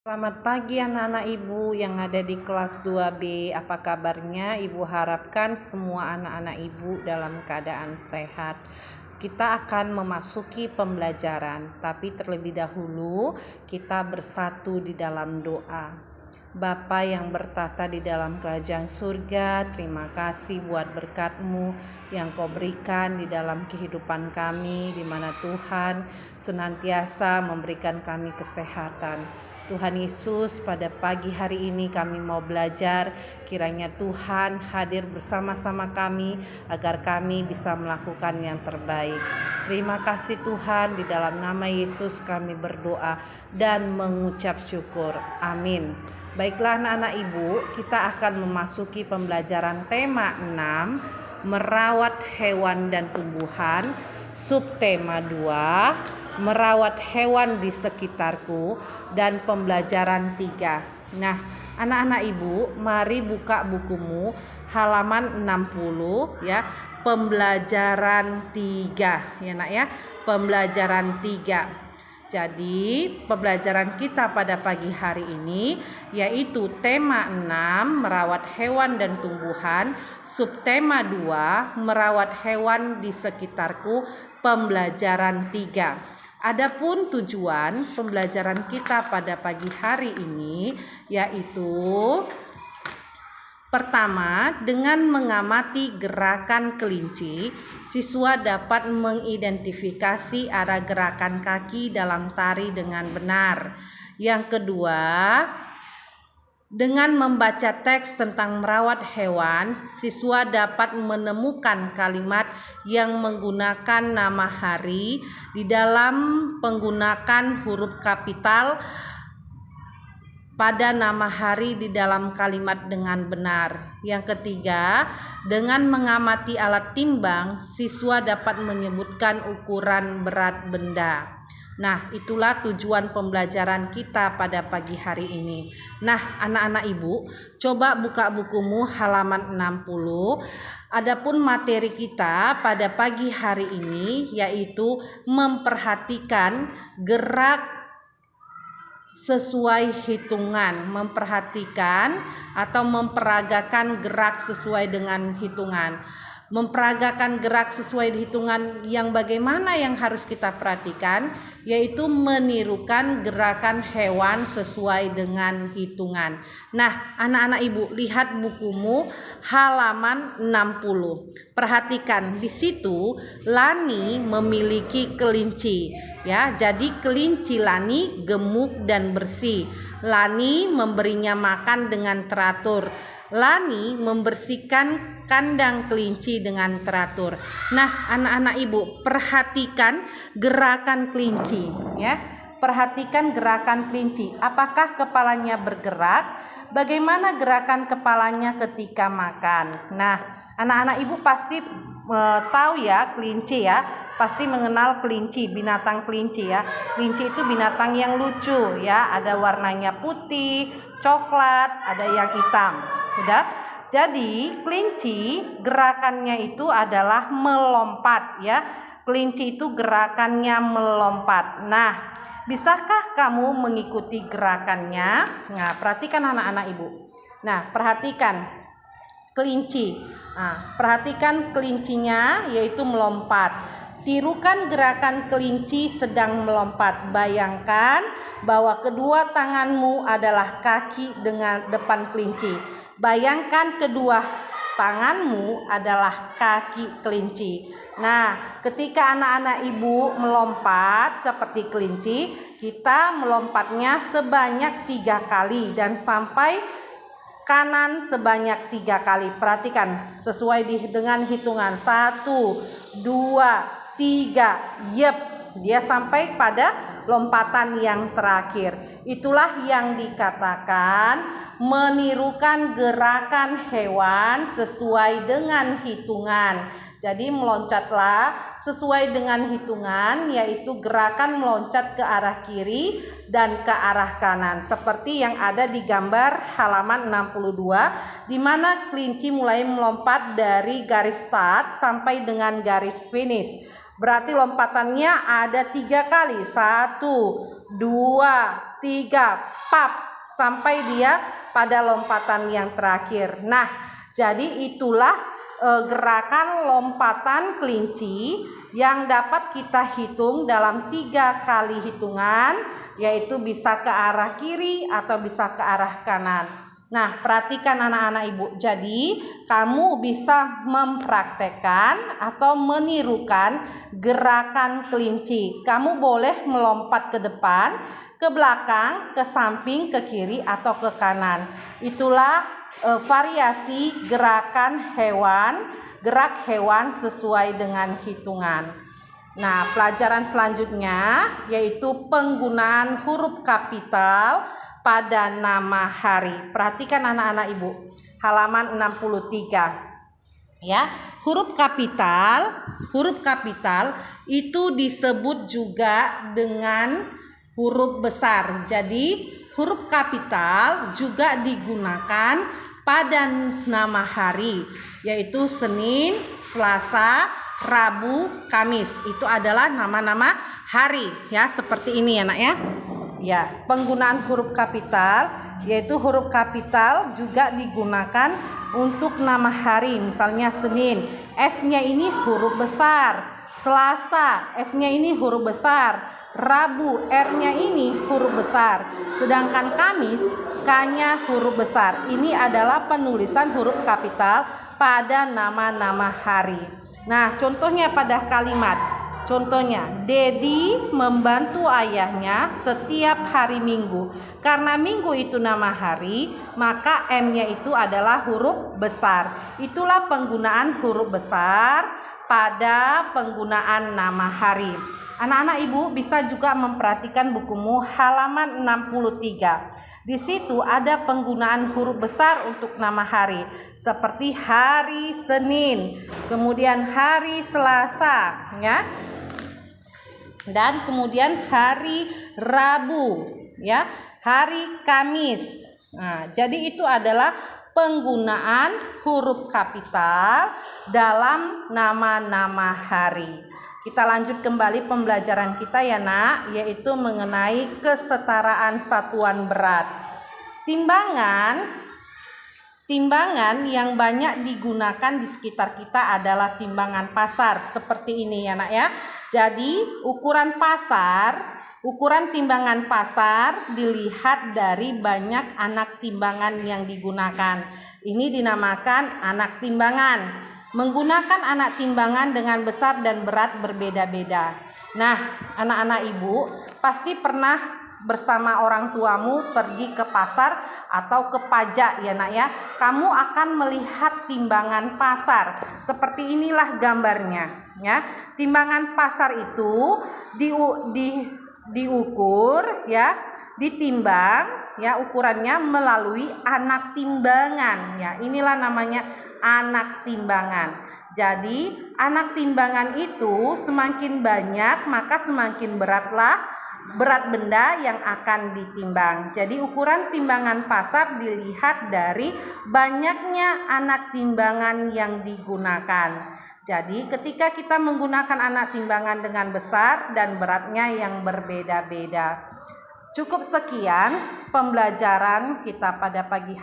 Selamat pagi anak-anak Ibu yang ada di kelas 2B. Apa kabarnya? Ibu harapkan semua anak-anak Ibu dalam keadaan sehat. Kita akan memasuki pembelajaran, tapi terlebih dahulu kita bersatu di dalam doa. Bapa yang bertata di dalam kerajaan surga, terima kasih buat berkat-Mu yang Kau berikan di dalam kehidupan kami, di mana Tuhan senantiasa memberikan kami kesehatan. Tuhan Yesus, pada pagi hari ini kami mau belajar, kiranya Tuhan hadir bersama-sama kami agar kami bisa melakukan yang terbaik. Terima kasih Tuhan, di dalam nama Yesus kami berdoa dan mengucap syukur. Amin. Baiklah anak-anak Ibu, kita akan memasuki pembelajaran tema 6, merawat hewan dan tumbuhan, subtema 2, merawat hewan di sekitarku, dan pembelajaran 3. Nah, anak-anak Ibu, mari buka bukumu halaman 60 ya, pembelajaran 3 ya Nak ya, pembelajaran 3. Jadi pembelajaran kita pada pagi hari ini yaitu tema 6, merawat hewan dan tumbuhan, subtema 2, merawat hewan di sekitarku, pembelajaran 3. Adapun tujuan pembelajaran kita pada pagi hari ini yaitu pertama, dengan mengamati gerakan kelinci, siswa dapat mengidentifikasi arah gerakan kaki dalam tari dengan benar. Yang kedua, dengan membaca teks tentang merawat hewan, siswa dapat menemukan kalimat yang menggunakan nama hari di dalam penggunaan huruf kapital pada nama hari di dalam kalimat dengan benar. Yang ketiga, dengan mengamati alat timbang, siswa dapat menyebutkan ukuran berat benda. Nah, itulah tujuan pembelajaran kita pada pagi hari ini. Nah, anak-anak Ibu, coba buka bukumu halaman 60. Adapun materi kita pada pagi hari ini yaitu memperhatikan gerak sesuai hitungan, memperhatikan atau memperagakan gerak sesuai dengan hitungan. Memperagakan gerak sesuai hitungan yang bagaimana yang harus kita perhatikan, yaitu menirukan gerakan hewan sesuai dengan hitungan. Nah, anak-anak Ibu, lihat bukumu halaman 60. Perhatikan di situ Lani memiliki kelinci. Ya, jadi kelinci Lani gemuk dan bersih. Lani memberinya makan dengan teratur. Lani membersihkan kandang kelinci dengan teratur. Nah, anak-anak Ibu, perhatikan gerakan kelinci ya. Perhatikan gerakan kelinci. Apakah kepalanya bergerak? Bagaimana gerakan kepalanya ketika makan? Nah, anak-anak Ibu pasti tahu ya kelinci ya. Pasti mengenal kelinci, binatang kelinci ya. Kelinci itu binatang yang lucu ya, ada warnanya putih, coklat, ada yang hitam. Udah? Jadi kelinci gerakannya itu adalah melompat ya. Kelinci itu gerakannya melompat. Nah, bisakah kamu mengikuti gerakannya? Nah, perhatikan anak-anak Ibu. Nah, perhatikan kelinci. Nah, perhatikan kelincinya yaitu melompat. Tirukan gerakan kelinci sedang melompat. Bayangkan bahwa kedua tanganmu adalah kaki dengan depan kelinci. Bayangkan kedua tanganmu adalah kaki kelinci. Nah, ketika anak-anak Ibu melompat seperti kelinci, kita melompatnya sebanyak 3 kali dan sampai kanan sebanyak 3 kali. Perhatikan sesuai dengan hitungan 1, 2, 3. Yep, dia sampai pada lompatan yang terakhir. Itulah yang dikatakan menirukan gerakan hewan sesuai dengan hitungan. Jadi meloncatlah sesuai dengan hitungan, yaitu gerakan meloncat ke arah kiri dan ke arah kanan. Seperti yang ada di gambar halaman 62, di mana kelinci mulai melompat dari garis start sampai dengan garis finish. Berarti lompatannya ada 3 kali. 1, 2, 3. pap, sampai dia pada lompatan yang terakhir. Nah, jadi itulah gerakan lompatan kelinci yang dapat kita hitung dalam 3 kali hitungan, yaitu bisa ke arah kiri atau bisa ke arah kanan. Nah, perhatikan anak-anak ibu. Jadi, kamu bisa mempraktekkan atau menirukan gerakan kelinci. Kamu boleh melompat ke depan, ke belakang, ke samping, ke kiri, atau ke kanan. Itulah variasi gerakan hewan, gerak hewan sesuai dengan hitungan. Nah, pelajaran selanjutnya yaitu penggunaan huruf kapital pada nama hari. Perhatikan anak-anak ibu, halaman 63. Ya, huruf kapital itu disebut juga dengan huruf besar. Jadi, huruf kapital juga digunakan pada nama hari, yaitu Senin, Selasa, Rabu, Kamis. Itu adalah nama-nama hari, ya, seperti ini ya, Nak ya. Ya, penggunaan huruf kapital, yaitu huruf kapital juga digunakan untuk nama hari. Misalnya Senin, S-nya ini huruf besar. Selasa, S-nya ini huruf besar. Rabu, R-nya ini huruf besar. Sedangkan Kamis, K-nya huruf besar. Ini adalah penulisan huruf kapital pada nama-nama hari. Nah, contohnya pada kalimat. Contohnya, Dedi membantu ayahnya setiap hari Minggu. Karena Minggu itu nama hari, maka M-nya itu adalah huruf besar. Itulah penggunaan huruf besar pada penggunaan nama hari. Anak-anak ibu bisa juga memperhatikan bukumu halaman 63. Di situ ada penggunaan huruf besar untuk nama hari, seperti hari Senin, kemudian hari Selasa, ya. Dan kemudian hari Rabu, ya, hari Kamis. Nah, jadi itu adalah penggunaan huruf kapital dalam nama-nama hari. Kita lanjut kembali pembelajaran kita ya, Nak, yaitu mengenai kesetaraan satuan berat. Timbangan yang banyak digunakan di sekitar kita adalah timbangan pasar, seperti ini ya, Nak ya. Jadi, ukuran timbangan pasar dilihat dari banyak anak timbangan yang digunakan. Ini dinamakan anak timbangan. Menggunakan anak timbangan dengan besar dan berat berbeda-beda. Nah, anak-anak ibu pasti pernah bersama orang tuamu pergi ke pasar atau ke pajak ya, Nak ya. Kamu akan melihat timbangan pasar. Seperti inilah gambarnya, ya. Timbangan pasar itu diukur, ya, ditimbang, ya, ukurannya melalui anak timbangan, ya. Inilah namanya anak timbangan. Jadi anak timbangan itu semakin banyak maka semakin berat benda yang akan ditimbang. Jadi ukuran timbangan pasar dilihat dari banyaknya anak timbangan yang digunakan. Jadi ketika kita menggunakan anak timbangan dengan besar dan beratnya yang berbeda-beda. Cukup sekian pembelajaran kita pada pagi hari